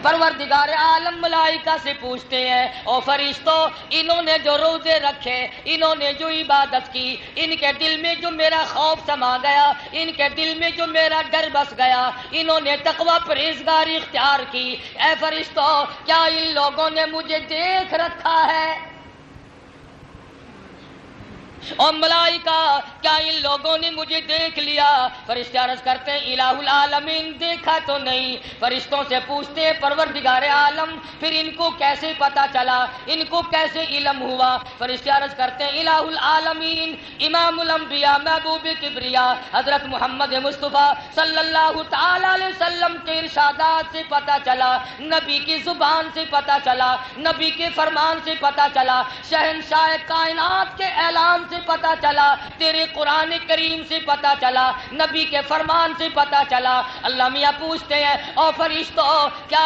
پروردگار عالم ملائکہ سے پوچھتے ہیں، او فرشتوں، انہوں نے جو روزے رکھے، انہوں نے جو عبادت کی، ان کے دل میں جو میرا خوف سما گیا، ان کے دل میں جو میرا ڈر بس گیا، انہوں نے تقوی پرہیزگاری اختیار کی، اے فرشتوں کیا ان لوگوں نے مجھے دیکھ رکھا ہے؟ اور ملائکہ کیا ان لوگوں نے مجھے دیکھ لیا؟ فرشتے عرض کرتے ہیں الہ العالمین دیکھا تو نہیں۔ فرشتوں سے پوچھتے ہیں پروردگار عالم پھر ان کو کیسے پتا چلا، ان کو کیسے علم ہوا؟ فرشتے عرض کرتے ہیں الہ العالمین امام الانبیاء محبوب کبریا حضرت محمد مصطفیٰ صلی اللہ تعالی علیہ وسلم کے ارشادات سے پتا چلا، نبی کی زبان سے پتا چلا، نبی کے فرمان سے پتا چلا، شہنشاہ کائنات کے اعلان سے پتا چلا، تیرے قرآن کریم سے پتا چلا، نبی کے فرمان سے پتا چلا۔ اللہ میاں پوچھتے ہیں او فرشتوں کیا